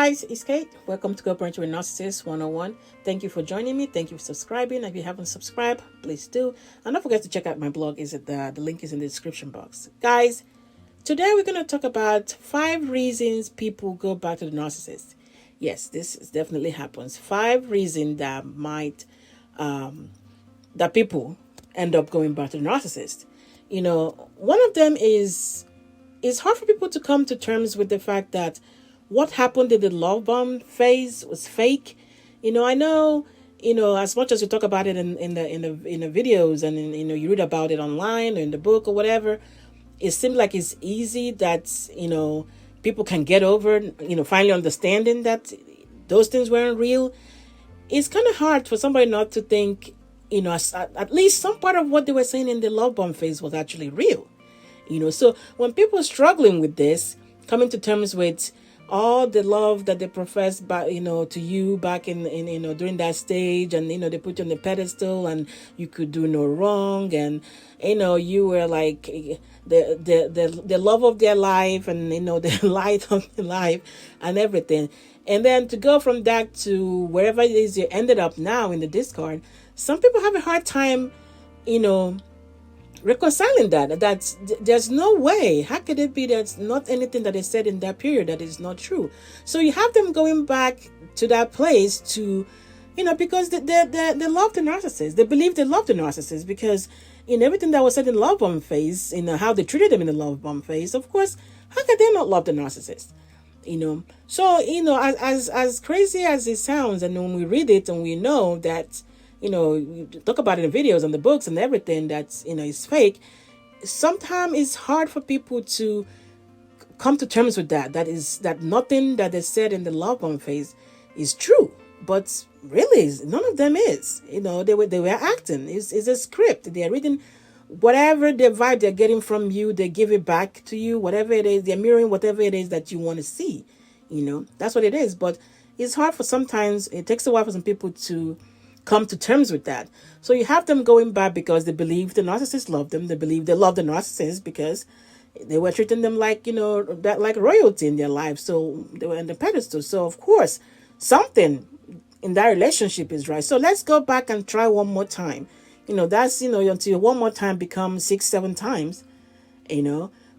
guys, it's Kate. Welcome to Covert with Narcissist 101. Thank you for joining me. Thank you for subscribing. If you haven't subscribed, please do. And don't forget to check out my blog. The link is in the description box. Guys, today we're going to talk about 5 reasons people go back to the narcissist. Yes, definitely happens. 5 reasons that that people end up going back to the narcissist. One of them is it's hard for people to come to terms with the fact that what happened in the love bomb phase was fake. I know, as much as we talk about it in the videos and you read about it online or in the book or whatever, it seems like it's easy that, people can get over, finally understanding that those things weren't real. It's kind of hard for somebody not to think, at least some part of what they were saying in the love bomb phase was actually real. So when people are struggling with this, coming to terms with all the love that they professed back, to you back in during that stage, and they put you on the pedestal, and you could do no wrong, and you were like the love of their life, and the light of their life, and everything, and then to go from that to wherever it is you ended up now in the discard. Some people have a hard time, reconciling that there's no way. How could it be there's not anything that is said in that period that is not true? So you have them going back to that place to, because they love the narcissist. They believe they love the narcissist because in everything that was said in love bomb phase, how they treated them in the love bomb phase, of course, how could they not love the narcissist? So, as crazy as it sounds, and when we read it and we know that, you talk about it in videos and the books and everything that's, is fake. Sometimes it's hard for people to come to terms with that nothing that is said in the love bomb phase is true. But really, none of them is. They were acting. It's a script. They're reading whatever the vibe they're getting from you, they give it back to you. Whatever it is, they're mirroring whatever it is that you want to see. That's what it is. But it's hard sometimes. It takes a while for some people to come to terms with that. So you have them going back because they believe the narcissist loved them. They believe they love the narcissist because they were treating them like, that like royalty in their life. So they were on the pedestal. So of course, something in that relationship is right. So let's go back and try one more time. That's, until one more time becomes 6, 7 times,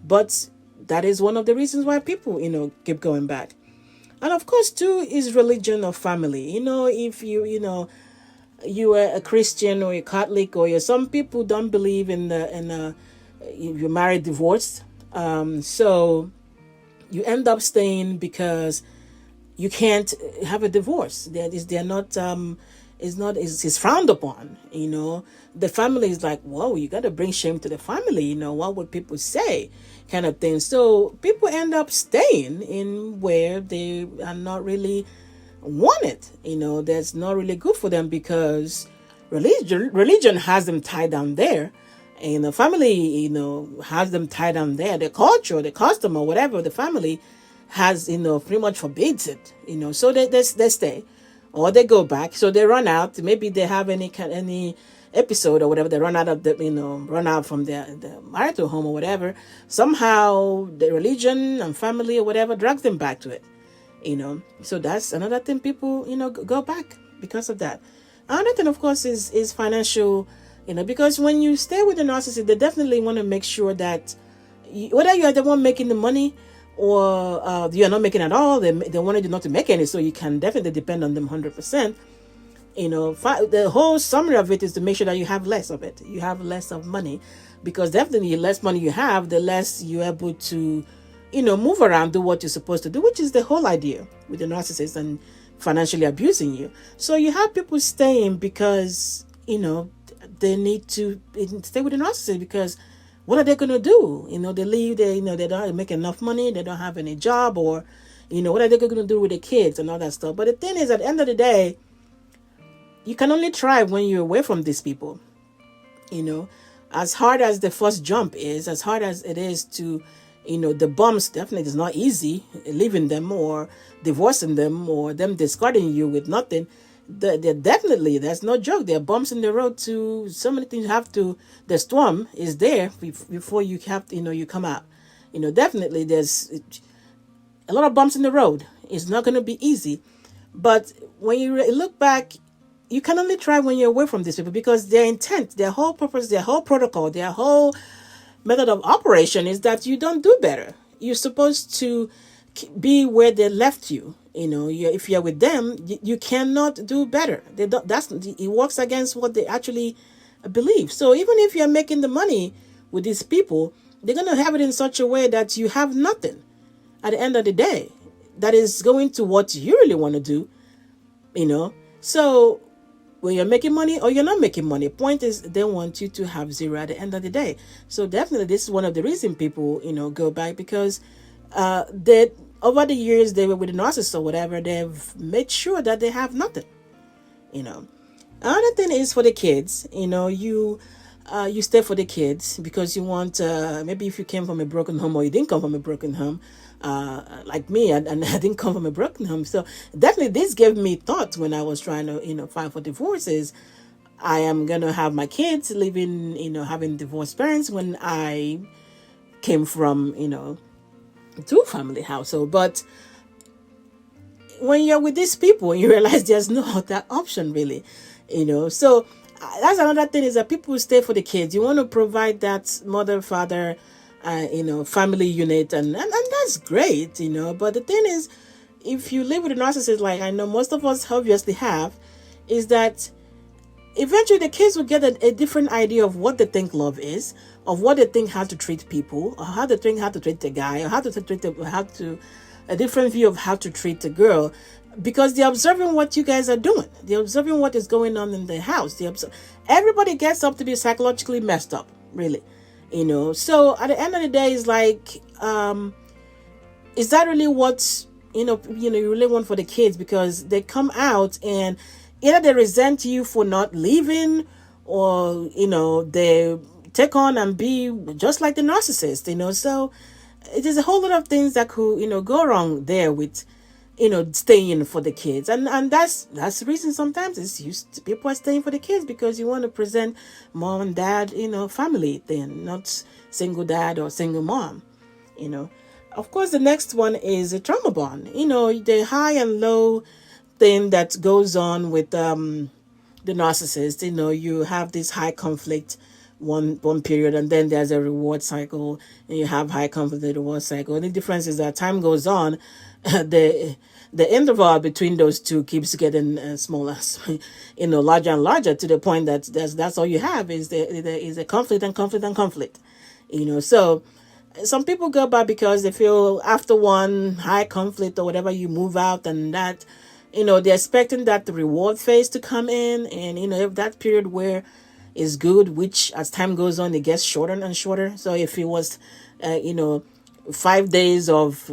but that is one of the reasons why people, keep going back. And of course, too, is religion or family. If you are a Christian or a Catholic, or some people don't believe in you're married, divorced. So you end up staying because you can't have a divorce. It's frowned upon. The family is like, whoa, you got to bring shame to the family. What would people say, kind of thing. So people end up staying in where they are not really want it. That's not really good for them because religion has them tied down there, and the family has them tied down there. The culture, the custom, or whatever the family has pretty much forbids it. So they stay or they go back. So they run out. Maybe they have any episode or whatever, they run out of run out from their marital home or whatever. Somehow the religion and family or whatever drags them back to it. So that's another thing people, go back because of that. Another thing, of course, is financial, because when you stay with a narcissist, they definitely want to make sure that whether you are the one making the money or you are not making at all, they wanted you not to make any, so you can definitely depend on them 100%. The whole summary of it is to make sure that you have less of it. You have less of money, because definitely the less money you have, the less you're able to move around, do what you're supposed to do, which is the whole idea with the narcissist and financially abusing you. So you have people staying because, they need to stay with the narcissist because what are they going to do? They leave, they don't make enough money, they don't have any job, or, what are they going to do with the kids and all that stuff. But the thing is, at the end of the day, you can only thrive when you're away from these people. As hard as the first jump is, as hard as it is to, the bumps, definitely is not easy, leaving them or divorcing them or them discarding you with nothing. They're definitely, there's no joke. There are bumps in the road to so many things. The storm is there before you have to, you come out. Definitely there's a lot of bumps in the road, It's not going to be easy. But when you look back, you can only try when you're away from these people, because their intent, their whole purpose, their whole protocol, their whole method of operation is that you don't do better. You're supposed to be where they left you. If you're with them, you cannot do better. They don't. It works against what they actually believe. So even if you're making the money with these people, they're gonna have it in such a way that you have nothing at the end of the day. That is going to what you really want to do. So when you're making money or you're not making money, point is they want you to have zero at the end of the day. So definitely this is one of the reasons people go back, because they, over the years they were with a narcissist or whatever, they've made sure that they have nothing. Another thing is for the kids. You stay for the kids because you want, maybe if you came from a broken home or you didn't come from a broken home, like me, and I didn't come from a broken home. So definitely this gave me thought when I was trying to, file for divorces. I am going to have my kids living, having divorced parents when I came from, two family household. But when you're with these people, you realize there's no other option really, so that's another thing, is that people stay for the kids. You want to provide that mother, father, family unit, and that's great, but the thing is, if you live with a narcissist, like I know most of us obviously have, is that eventually the kids will get a different idea of what they think love is, of what they think how to treat people, or how they think how to treat the guy, or how to a different view of how to treat the girl, because they're observing what you guys are doing. They're observing what is going on in the house. Everybody gets up to be psychologically messed up, really. So at the end of the day, it's like, is that really what you really want for the kids? Because they come out and either they resent you for not leaving, or they take on and be just like the narcissist. So it is a whole lot of things that could go wrong there with staying for the kids, and that's the reason sometimes people are staying for the kids, because you want to present mom and dad family thing, not single dad or single mom. Of course, the next one is a trauma bond. The high and low thing that goes on with the narcissist. You have this high conflict one period, and then there's a reward cycle, and you have high conflict reward cycle. And the difference is that time goes on, the interval between those two keeps getting smaller, larger and larger, to the point that that's all you have is a conflict and conflict and conflict. So some people go back because they feel after one high conflict or whatever, you move out, and that they're expecting that the reward phase to come in, and if that period where is good, which as time goes on it gets shorter and shorter. So if it was 5 days of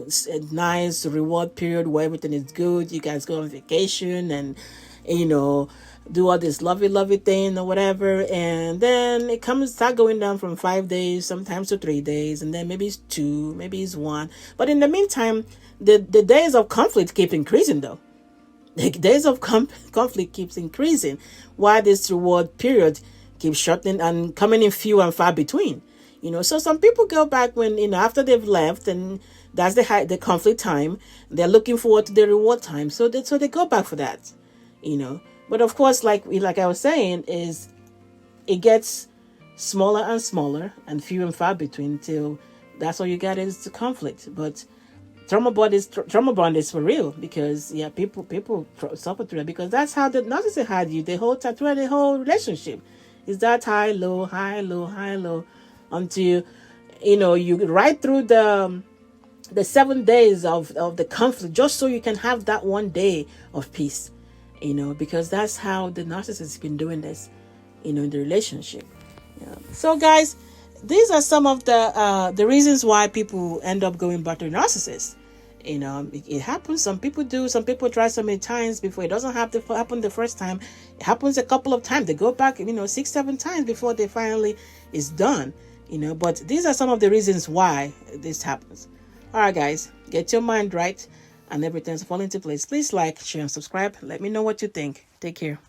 nice reward period where everything is good, you guys go on vacation and do all this lovey thing or whatever, and then it start going down from 5 days sometimes to 3 days, and then maybe it's 2, maybe it's 1. But in the meantime, the days of conflict keep increasing though. The days of conflict keeps increasing, while this reward period keeps shortening and coming in few and far between. So some people go back when, after they've left, and that's the conflict time. They're looking forward to the reward time. So they go back for that, But of course, like I was saying, is it gets smaller and smaller and few and far between till that's all you got is the conflict. But trauma bond is for real, because people suffer through it, because that's how the narcissist had you the whole time throughout the whole relationship. Is that high, low, high, low, high, low, until you ride through the 7 days of the conflict, just so you can have that one day of peace, because that's how the narcissist has been doing this, in the relationship. So guys, these are some of the reasons why people end up going back to a narcissist. It happens. Some people do. Some people try so many times before it doesn't have to happen the first time. It happens a couple of times. They go back, 6, 7 times before they finally is done. But these are some of the reasons why this happens. All right, guys, get your mind right and everything's falling into place. Please like, share, and subscribe. Let me know what you think. Take care.